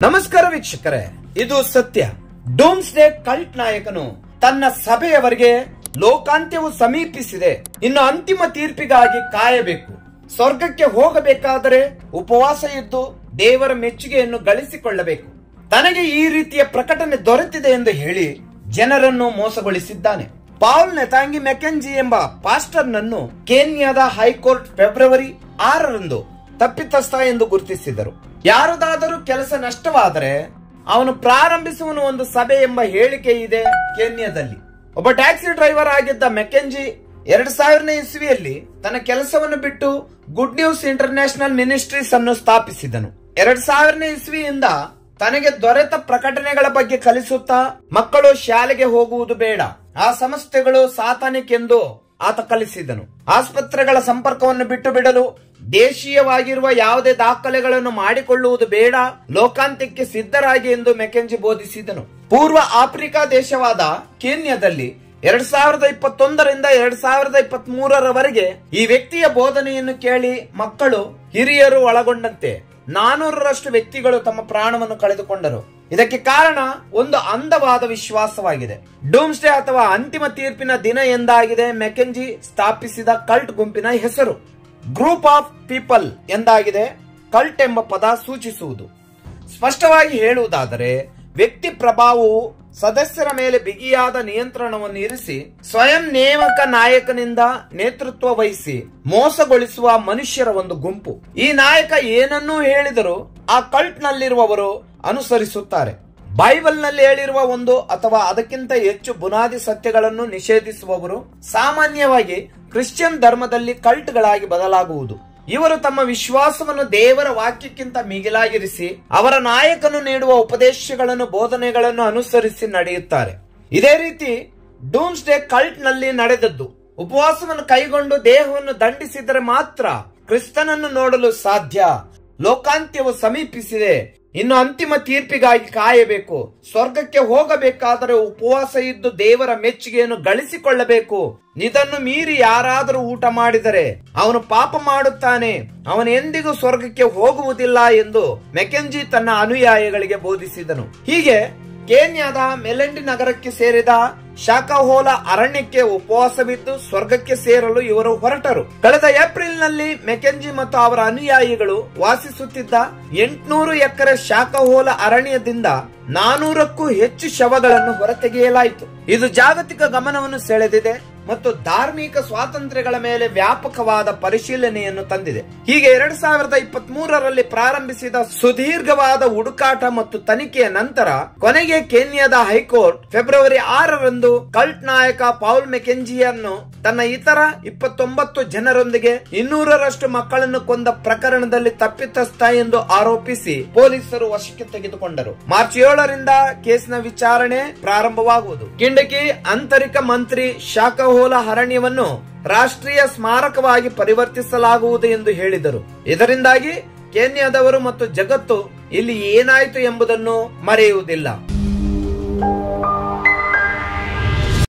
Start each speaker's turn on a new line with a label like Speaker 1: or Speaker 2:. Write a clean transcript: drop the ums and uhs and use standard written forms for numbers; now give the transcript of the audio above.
Speaker 1: ನಮಸ್ಕಾರ ವೀಕ್ಷಕರೇ, ಇದು ಸತ್ಯ. ಡೂಮ್ಸ್ಡೇ ಕಲ್ಟ್ ನಾಯಕನು ತನ್ನ ಸಭೆಯವರಿಗೆ ಲೋಕಾಂತ್ಯವು ಸಮೀಪಿಸಿದೆ, ಇನ್ನು ಅಂತಿಮ ತೀರ್ಪಿಗಾಗಿ ಕಾಯಬೇಕು, ಸ್ವರ್ಗಕ್ಕೆ ಹೋಗಬೇಕಾದರೆ ಉಪವಾಸ ಇದ್ದು ದೇವರ ಮೆಚ್ಚುಗೆಯನ್ನು ಗಳಿಸಿಕೊಳ್ಳಬೇಕು. ತನಗೆ ಈ ರೀತಿಯ ಪ್ರಕಟಣೆ ದೊರೆತಿದೆ ಎಂದು ಹೇಳಿ ಜನರನ್ನು ಮೋಸಗೊಳಿಸಿದ್ದಾನೆ. ಪಾಲ್ ನೆತಾಂಗಿ ಮೆಕೆಂಜಿ ಎಂಬ ಪಾಸ್ಟರ್ ನನ್ನು ಕೇನ್ಯಾದ ಹೈಕೋರ್ಟ್ ಫೆಬ್ರವರಿ 6ರಂದು ತಪ್ಪಿತಸ್ಥ ಎಂದು ಗುರುತಿಸಿದರು. ಯಾರದಾದರೂ ಕೆಲಸ ನಷ್ಟವಾದರೆ ಅವನು ಪ್ರಾರಂಭಿಸುವನು ಒಂದು ಸಭೆ ಎಂಬ ಹೇಳಿಕೆ ಇದೆ ಕೇನ್ಯಾದಲ್ಲಿ. ಒಬ್ಬ ಟ್ಯಾಕ್ಸಿ ಡ್ರೈವರ್ ಆಗಿದ್ದ ಮೆಕೆಂಜಿ 2000ನೇ ಇಸ್ವಿಯಲ್ಲಿ ತನ್ನ ಕೆಲಸವನ್ನು ಬಿಟ್ಟು ಗುಡ್ ನ್ಯೂಸ್ ಇಂಟರ್ನ್ಯಾಷನಲ್ ಮಿನಿಸ್ಟ್ರೀಸ್ ಅನ್ನು ಸ್ಥಾಪಿಸಿದನು. 2000ನೇ ಇಸ್ವಿಯಿಂದ ತನಗೆ ದೊರೆತ ಪ್ರಕಟಣೆಗಳ ಬಗ್ಗೆ ಕಲಿಸುತ್ತಾ ಮಕ್ಕಳು ಶಾಲೆಗೆ ಹೋಗುವುದು ಬೇಡ, ಆ ಸಂಸ್ಥೆಗಳು ಸಾತಾನಿಕ್ ಎಂದು ಆತ ಕಲಿಸಿದನು. ಆಸ್ಪತ್ರೆಗಳ ಸಂಪರ್ಕವನ್ನು ಬಿಟ್ಟು ಬಿಡಲು, ದೇಶೀಯವಾಗಿರುವ ಯಾವುದೇ ದಾಖಲೆಗಳನ್ನು ಮಾಡಿಕೊಳ್ಳುವುದು ಬೇಡ, ಲೋಕಾಂತ್ಯಕ್ಕೆ ಸಿದ್ಧರಾಗಿ ಎಂದು ಮೆಕೆಂಜಿ ಬೋಧಿಸಿದನು. ಪೂರ್ವ ಆಫ್ರಿಕಾ ದೇಶವಾದ ಕೇನ್ಯಾದಲ್ಲಿ 2021ರಿಂದ 2023ರವರೆಗೆ ಈ ವ್ಯಕ್ತಿಯ ಬೋಧನೆಯನ್ನು ಕೇಳಿ ಮಕ್ಕಳು, ಹಿರಿಯರು ಒಳಗೊಂಡಂತೆ 400ರಷ್ಟು ವ್ಯಕ್ತಿಗಳು ತಮ್ಮ ಪ್ರಾಣವನ್ನು ಕಳೆದುಕೊಂಡರು. ಇದಕ್ಕೆ ಕಾರಣ ಒಂದು ಅಂಧವಾದ ವಿಶ್ವಾಸವಾಗಿದೆ. ಡೂಮ್ಸ್ಡೇ ಅಥವಾ ಅಂತಿಮ ತೀರ್ಪಿನ ದಿನ ಎಂದಾಗಿದೆ ಮೆಕೆಂಜಿ ಸ್ಥಾಪಿಸಿದ ಕಲ್ಟ್ ಗುಂಪಿನ ಹೆಸರು. ಗ್ರೂಪ್ ಆಫ್ ಪೀಪಲ್ ಎಂದಾಗಿದೆ ಕಲ್ಟ್ ಎಂಬ ಪದ ಸೂಚಿಸುವುದು. ಸ್ಪಷ್ಟವಾಗಿ ಹೇಳುವುದಾದರೆ, ವ್ಯಕ್ತಿ ಪ್ರಭಾವವು ಸದಸ್ಯರ ಮೇಲೆ ಬಿಗಿಯಾದ ನಿಯಂತ್ರಣವನ್ನು ಇರಿಸಿ ಸ್ವಯಂ ನೇಮಕ ನಾಯಕನಿಂದ ನೇತೃತ್ವ ವಹಿಸಿ ಮೋಸಗೊಳಿಸುವ ಮನುಷ್ಯರ ಒಂದು ಗುಂಪು. ಈ ನಾಯಕ ಏನನ್ನೂ ಹೇಳಿದರೂ ಆ ಕಲ್ಟ್ ನಲ್ಲಿರುವವರು ಅನುಸರಿಸುತ್ತಾರೆ. ಬೈಬಲ್ ನಲ್ಲಿ ಹೇಳಿರುವ ಒಂದು ಅಥವಾ ಅದಕ್ಕಿಂತ ಹೆಚ್ಚು ಬುನಾದಿ ಸತ್ಯಗಳನ್ನು ನಿಷೇಧಿಸುವವರು ಸಾಮಾನ್ಯವಾಗಿ ಕ್ರಿಶ್ಚಿಯನ್ ಧರ್ಮದಲ್ಲಿ ಕಲ್ಟ್ಗಳಾಗಿ ಬದಲಾಗುವುದು. ಇವರು ತಮ್ಮ ವಿಶ್ವಾಸವನ್ನು ದೇವರ ವಾಕ್ಯಕ್ಕಿಂತ ಮಿಗಿಲಾಗಿರಿಸಿ ಅವರ ನಾಯಕನು ನೀಡುವ ಉಪದೇಶಗಳನ್ನು, ಬೋಧನೆಗಳನ್ನು ಅನುಸರಿಸಿ ನಡೆಯುತ್ತಾರೆ. ಇದೇ ರೀತಿ ಡೂಮ್ಸ್ಡೇ ಕಲ್ಟ್ ನಲ್ಲಿ ನಡೆದದ್ದು. ಉಪವಾಸವನ್ನು ಕೈಗೊಂಡು ದೇಹವನ್ನು ದಂಡಿಸಿದರೆ ಮಾತ್ರ ಕ್ರಿಸ್ತನನ್ನು ನೋಡಲು ಸಾಧ್ಯ. ಲೋಕಾಂತ್ಯವು ಸಮೀಪಿಸಿದೆ, ಇನ್ನು ಅಂತಿಮ ತೀರ್ಪಿಗಾಗಿ ಕಾಯಬೇಕು, ಸ್ವರ್ಗಕ್ಕೆ ಹೋಗಬೇಕಾದರೆ ಉಪವಾಸ ಇದ್ದು ದೇವರ ಮೆಚ್ಚುಗೆಯನ್ನು ಗಳಿಸಿಕೊಳ್ಳಬೇಕು. ಇದನ್ನು ಮೀರಿ ಯಾರಾದರೂ ಊಟ ಮಾಡಿದರೆ ಅವನು ಪಾಪ ಮಾಡುತ್ತಾನೆ, ಅವನು ಎಂದಿಗೂ ಸ್ವರ್ಗಕ್ಕೆ ಹೋಗುವುದಿಲ್ಲ ಎಂದು ಮೆಕೆಂಜಿ ತನ್ನ ಅನುಯಾಯಿಗಳಿಗೆ ಬೋಧಿಸಿದನು. ಹೀಗೆ ಕೇನ್ಯಾದ ಮೆಲೆಂಡಿ ನಗರಕ್ಕೆ ಸೇರಿದ ಶಾಖಹೋಲ ಅರಣ್ಯಕ್ಕೆ ಉಪವಾಸವಿದ್ದು ಸ್ವರ್ಗಕ್ಕೆ ಸೇರಲು ಇವರು ಹೊರಟರು. ಕಳೆದ ಏಪ್ರಿಲ್ ನಲ್ಲಿ ಮೆಕೆಂಜಿ ಮತ್ತು ಅವರ ಅನುಯಾಯಿಗಳು ವಾಸಿಸುತ್ತಿದ್ದ 800 ಎಕರೆ ಶಾಖಹೋಲ ಅರಣ್ಯದಿಂದ 400ಕ್ಕೂ ಹೆಚ್ಚು ಶವಗಳನ್ನು ಹೊರತೆಗೆಯಲಾಯಿತು. ಇದು ಜಾಗತಿಕ ಗಮನವನ್ನು ಸೆಳೆದಿದೆ ಮತ್ತು ಧಾರ್ಮಿಕ ಸ್ವಾತಂತ್ರ್ಯಗಳ ಮೇಲೆ ವ್ಯಾಪಕವಾದ ಪರಿಶೀಲನೆಯನ್ನು ತಂದಿದೆ. ಹೀಗೆ 2023ರಲ್ಲಿ ಪ್ರಾರಂಭಿಸಿದ ಸುದೀರ್ಘವಾದ ಹುಡುಕಾಟ ಮತ್ತು ತನಿಖೆಯ ನಂತರ ಕೊನೆಗೆ ಕೇನ್ಯಾದ ಹೈಕೋರ್ಟ್ ಫೆಬ್ರವರಿ 6ರಂದು ಕಲ್ಟ್ ನಾಯಕ ಪೌಲ್ ಮೆಕೆಂಜಿಯನ್ನು ತನ್ನ ಇತರ 29 ಜನರೊಂದಿಗೆ 200ರಷ್ಟು ಮಕ್ಕಳನ್ನು ಕೊಂದ ಪ್ರಕರಣದಲ್ಲಿ ತಪ್ಪಿತಸ್ಥ ಎಂದು ಆರೋಪಿಸಿ ಪೊಲೀಸರು ವಶಕ್ಕೆ ತೆಗೆದುಕೊಂಡರು. ಮಾರ್ಚ್ 7ರಿಂದ ಕೇಸ್ನ ವಿಚಾರಣೆ ಪ್ರಾರಂಭವಾಗುವುದು. ಕಿಂಡಕಿ ಆಂತರಿಕ ಮಂತ್ರಿ ಶಾಖಹೋಲ ಅರಣ್ಯವನ್ನು ರಾಷ್ಟ್ರೀಯ ಸ್ಮಾರಕವಾಗಿ ಪರಿವರ್ತಿಸಲಾಗುವುದು ಎಂದು ಹೇಳಿದರು. ಇದರಿಂದಾಗಿ ಕೇನ್ಯಾದವರು ಮತ್ತು ಜಗತ್ತು ಇಲ್ಲಿ ಏನಾಯಿತು ಎಂಬುದನ್ನು ಮರೆಯುವುದಿಲ್ಲ.